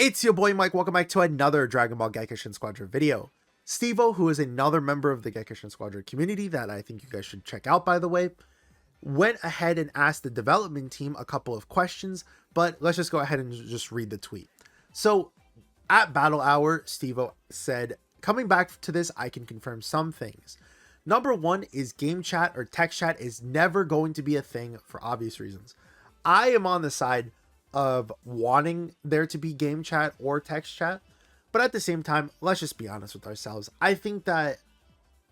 It's your boy Mike, welcome back to another Dragon Ball Gekishin Squadra video. Stevo, who is another member of the Gekishin Squadra community that I think you guys should check out by the way, went ahead and asked the development team a couple of questions, but let's just go ahead and just read the tweet. So, at Battle Hour, Stevo said, coming back to this, I can confirm some things. Number one is game chat or text chat is never going to be a thing for obvious reasons. I am on the side of wanting there to be game chat or text chat, but at the same time, let's just be honest with ourselves. I think that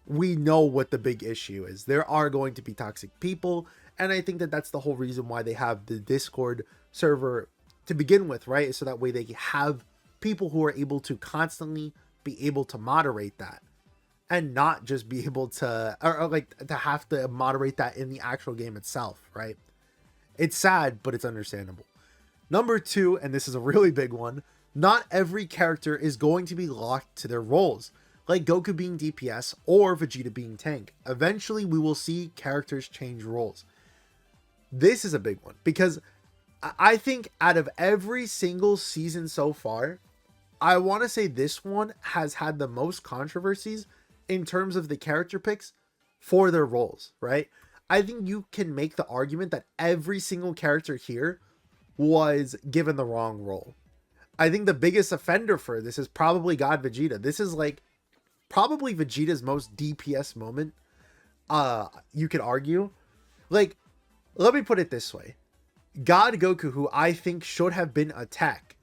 we know what the big issue is. There are going to be toxic people, and I think that that's the whole reason why they have the Discord server to begin with, right? So that way they have people who are able to constantly be able to moderate that and not just be able to or like to have to moderate that in the actual game itself, right? It's sad, but it's understandable. Number two, and this is a really big one, not every character is going to be locked to their roles, like Goku being DPS or Vegeta being tank. Eventually, we will see characters change roles. This is a big one, because I think out of every single season so far, I want to say this one has had the most controversies in terms of the character picks for their roles, right? I think you can make the argument that every single character here was given the wrong role. I think the biggest offender for this is probably God Vegeta. This is like probably Vegeta's most DPS moment. You could argue. Like, let me put it this way. God Goku, who I think should have been a tech,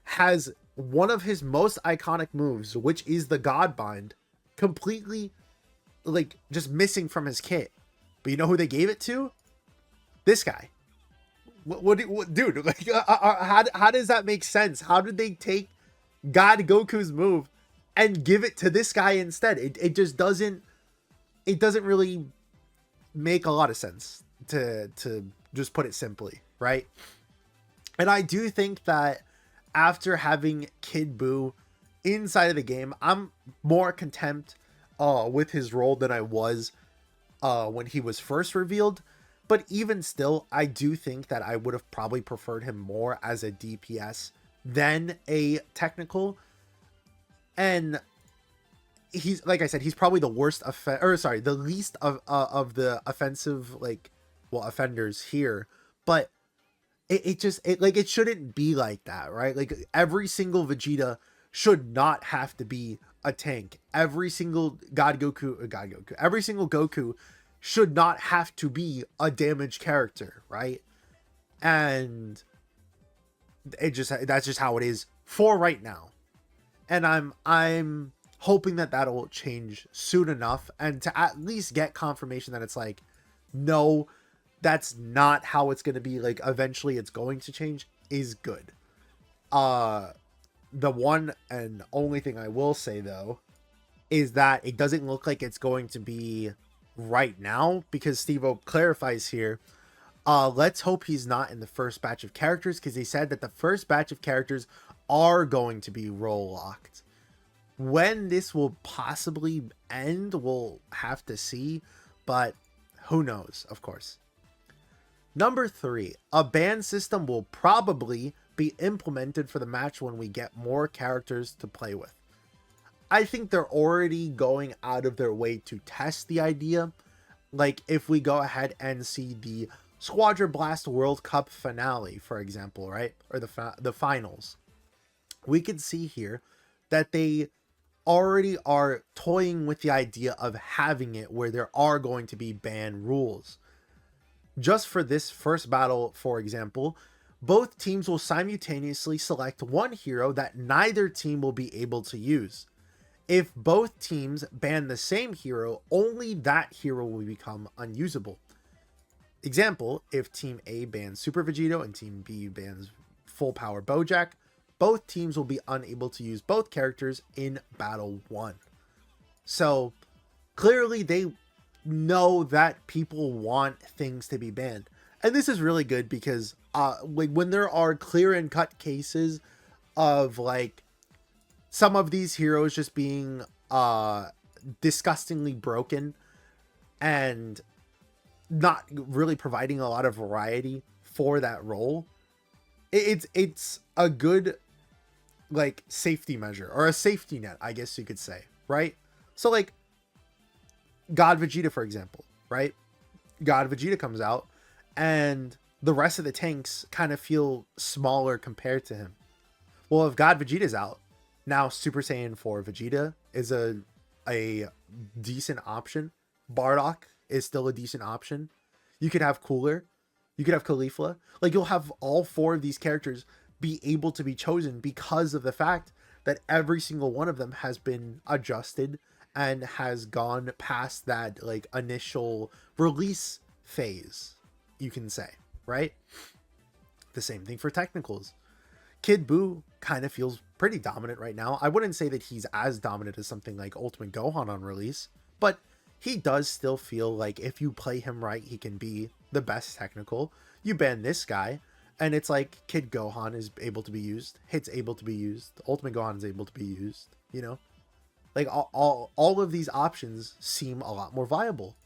has one of his most iconic moves, which is the God Bind, completely like just missing from his kit. But you know who they gave it to? This guy. What dude, like, how does that make sense? How did they take God Goku's move and give it to this guy instead? It just doesn't, it doesn't really make a lot of sense, to just put it simply, right? And I do think that after having Kid Buu inside of the game, I'm more content with his role than I was when he was first revealed. But even still, I do think that I would have probably preferred him more as a DPS than a technical. And he's, like I said, he's probably the worst the least of the offensive, like, well, offenders here. But it shouldn't be like that, right? Like, every single Vegeta should not have to be a tank. Every single every single Goku should not have to be a damaged character, right? And that's just how it is for right now. And I'm hoping that that'll change soon enough, and to at least get confirmation that it's like, no, that's not how it's going to be. Like, eventually it's going to change is good. The one and only thing I will say though is that it doesn't look like it's going to be right now, because Stevo clarifies here, let's hope he's not in the first batch of characters, because he said that the first batch of characters are going to be role locked. When this will possibly end, we'll have to see, but who knows, of course. Number three, a ban system will probably be implemented for the match when we get more characters to play with. I think they're already going out of their way to test the idea. Like, if we go ahead and see the Squadra Blast World Cup finale, for example, right? Or the finals. We can see here that they already are toying with the idea of having it where there are going to be ban rules. Just for this first battle, for example, both teams will simultaneously select one hero that neither team will be able to use. If both teams ban the same hero, only that hero will become unusable. Example, if Team A bans Super Vegito and Team B bans Full Power Bojack, both teams will be unable to use both characters in Battle 1. So, clearly they know that people want things to be banned. And this is really good because when there are clear and cut cases of, like, some of these heroes just being disgustingly broken and not really providing a lot of variety for that role, it's a good like safety measure or a safety net, I guess you could say, right? So like God Vegeta, for example, right? God Vegeta comes out and the rest of the tanks kind of feel smaller compared to him. Well, if God Vegeta's out, now Super Saiyan 4 Vegeta is a decent option. Bardock is still a decent option. You could have Cooler. You could have Caulifla. Like, you'll have all four of these characters be able to be chosen because of the fact that every single one of them has been adjusted and has gone past that, like, initial release phase, you can say, right? The same thing for technicals. Kid Buu kind of feels pretty dominant right now. I wouldn't say that he's as dominant as something like Ultimate Gohan on release, but he does still feel like if you play him right, he can be the best technical. You ban this guy, and it's like Kid Gohan is able to be used, Hit's able to be used, Ultimate Gohan is able to be used, you know? Like, all of these options seem a lot more viable.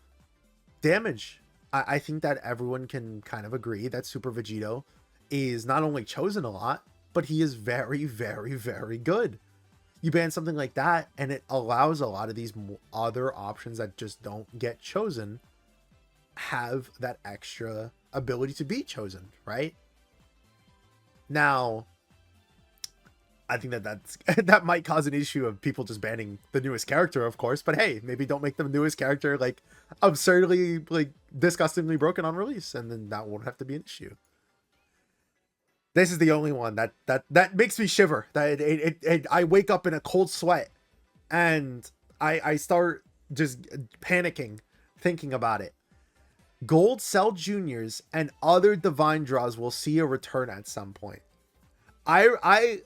Damage. I think that everyone can kind of agree that Super Vegito is not only chosen a lot, but he is very, very, very good. You ban something like that, and it allows a lot of these other options that just don't get chosen have that extra ability to be chosen, right? Now, I think that might cause an issue of people just banning the newest character, of course. But hey, maybe don't make the newest character like absurdly, like disgustingly broken on release, and then that won't have to be an issue. This is the only one that makes me shiver. That I wake up in a cold sweat, and I start just panicking thinking about it. Gold Cell Juniors and other Divine Draws will see a return at some point. I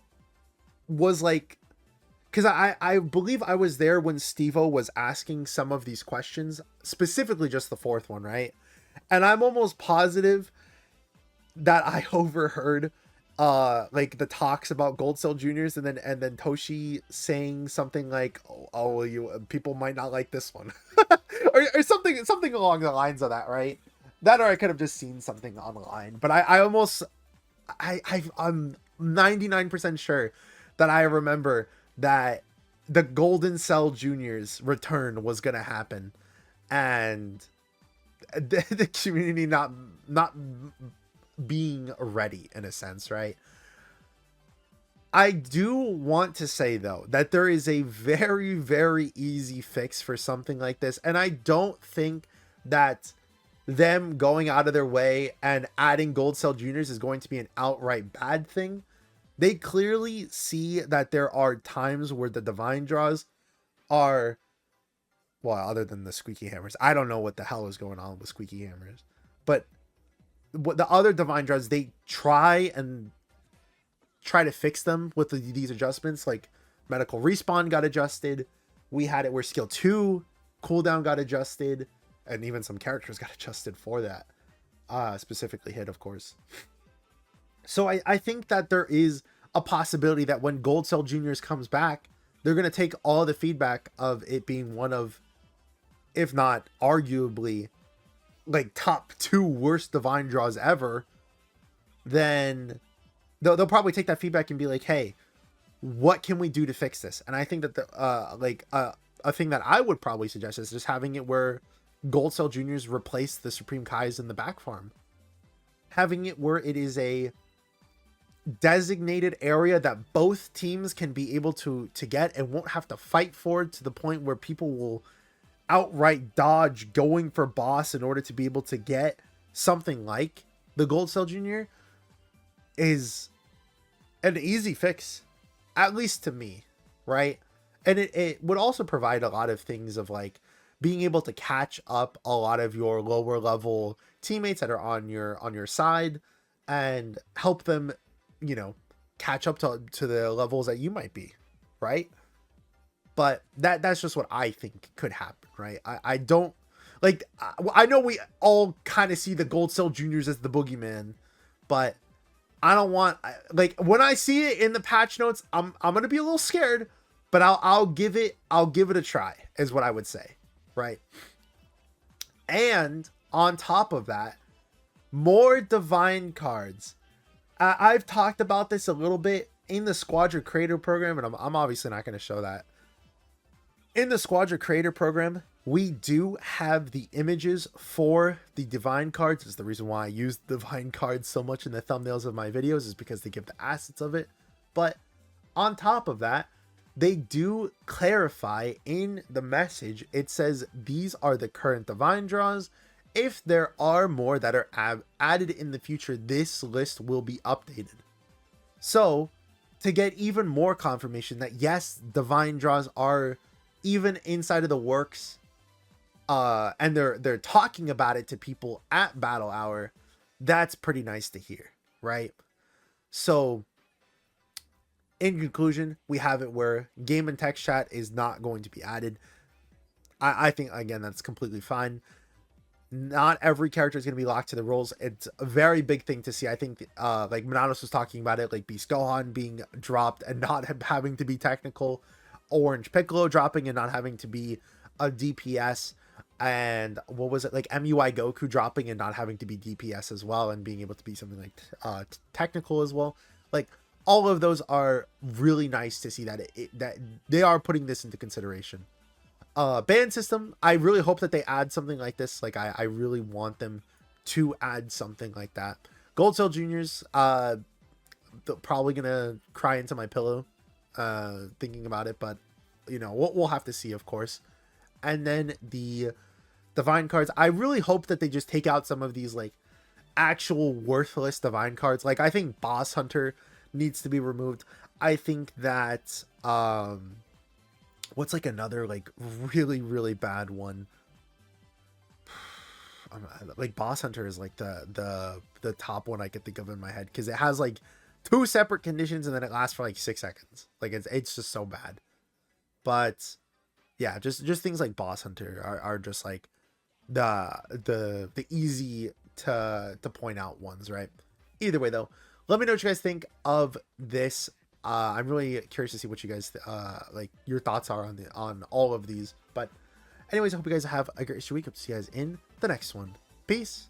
was like, because I believe I was there when Steve-O was asking some of these questions, specifically just the fourth one, right? And I'm almost positive that I overheard like the talks about Gold Cell Juniors, and then Toshi saying something like, oh you people might not like this one. or something along the lines of that, right? That, or I could have just seen something online, but I'm 99% sure that I remember that the Golden Cell Juniors return was gonna happen, and the community not being ready in a sense, right? I do want to say though that there is a very, very easy fix for something like this, and I don't think that them going out of their way and adding Gold Cell Juniors is going to be an outright bad thing. They clearly see that there are times where the Divine Draws are, well, other than the Squeaky Hammers, I don't know what the hell is going on with Squeaky Hammers, but what the other Divine Draws, they try to fix them with these adjustments. Like Medical Respawn got adjusted. We had it where Skill 2 cooldown got adjusted, and even some characters got adjusted for that. Specifically Hit, of course. So I think that there is a possibility that when Gold Cell Juniors comes back, they're going to take all the feedback of it being one of, if not arguably, like top 2 worst Divine Draws ever. Then they'll probably take that feedback and be like, hey, what can we do to fix this? And I think that a thing that I would probably suggest is just having it where Gold Cell Juniors replace the Supreme Kais in the back farm. Having it where it is a designated area that both teams can be able to get and won't have to fight for it, to the point where people will outright dodge going for boss in order to be able to get something like the Gold Cell Junior, is an easy fix, at least to me, right? And it would also provide a lot of things of like being able to catch up a lot of your lower level teammates that are on your side and help them, you know, catch up to the levels that you might be, right? But that's just what I think could happen, right? I don't like, I know we all kind of see the Gold Cell Juniors as the boogeyman, but I don't want, like, when I see it in the patch notes, I'm gonna be a little scared, but I'll give it a try, is what I would say, right? And on top of that, more Divine cards. I've talked about this a little bit in the Squadra Creator Program, and I'm obviously not going to show that. In the Squadra Creator Program, we do have the images for the Divine cards. It's the reason why I use Divine cards so much in the thumbnails of my videos, is because they give the assets of it. But on top of that, they do clarify in the message. It says these are the current Divine draws. If there are more that are added in the future, this list will be updated. So to get even more confirmation that yes, Divine draws are even inside of the works, and they're talking about it to people at Battle Hour, that's pretty nice to hear, right? So in conclusion, we have it where game and text chat is not going to be added. I think, again, that's completely fine. Not every character is going to be locked to the roles. It's a very big thing to see. I think like Manatos was talking about it, like Beast Gohan being dropped and not having to be technical, Orange Piccolo dropping and not having to be a DPS, and what was it, like MUI Goku dropping and not having to be DPS as well, and being able to be something like technical as well. Like, all of those are really nice to see that that they are putting this into consideration. Band system, I really hope that they add something like this. Like, I really want them to add something like that. Gold Cell Juniors, probably gonna cry into my pillow thinking about it, but you know, we'll have to see, of course. And then the Divine cards, I really hope that they just take out some of these like actual worthless Divine cards. Like, I think Boss Hunter needs to be removed. I think that what's like another like really bad one, like Boss Hunter is like the top one I could think of in my head, because it has like 2 separate conditions and then it lasts for like 6 seconds. Like, it's just so bad. But yeah, just things like Boss Hunter are just like the easy to point out ones, right? Either way though, let me know what you guys think of this. I'm really curious to see what you guys like your thoughts are on all of these. But anyways, I hope you guys have a great week. Hope to see you guys in the next one. Peace.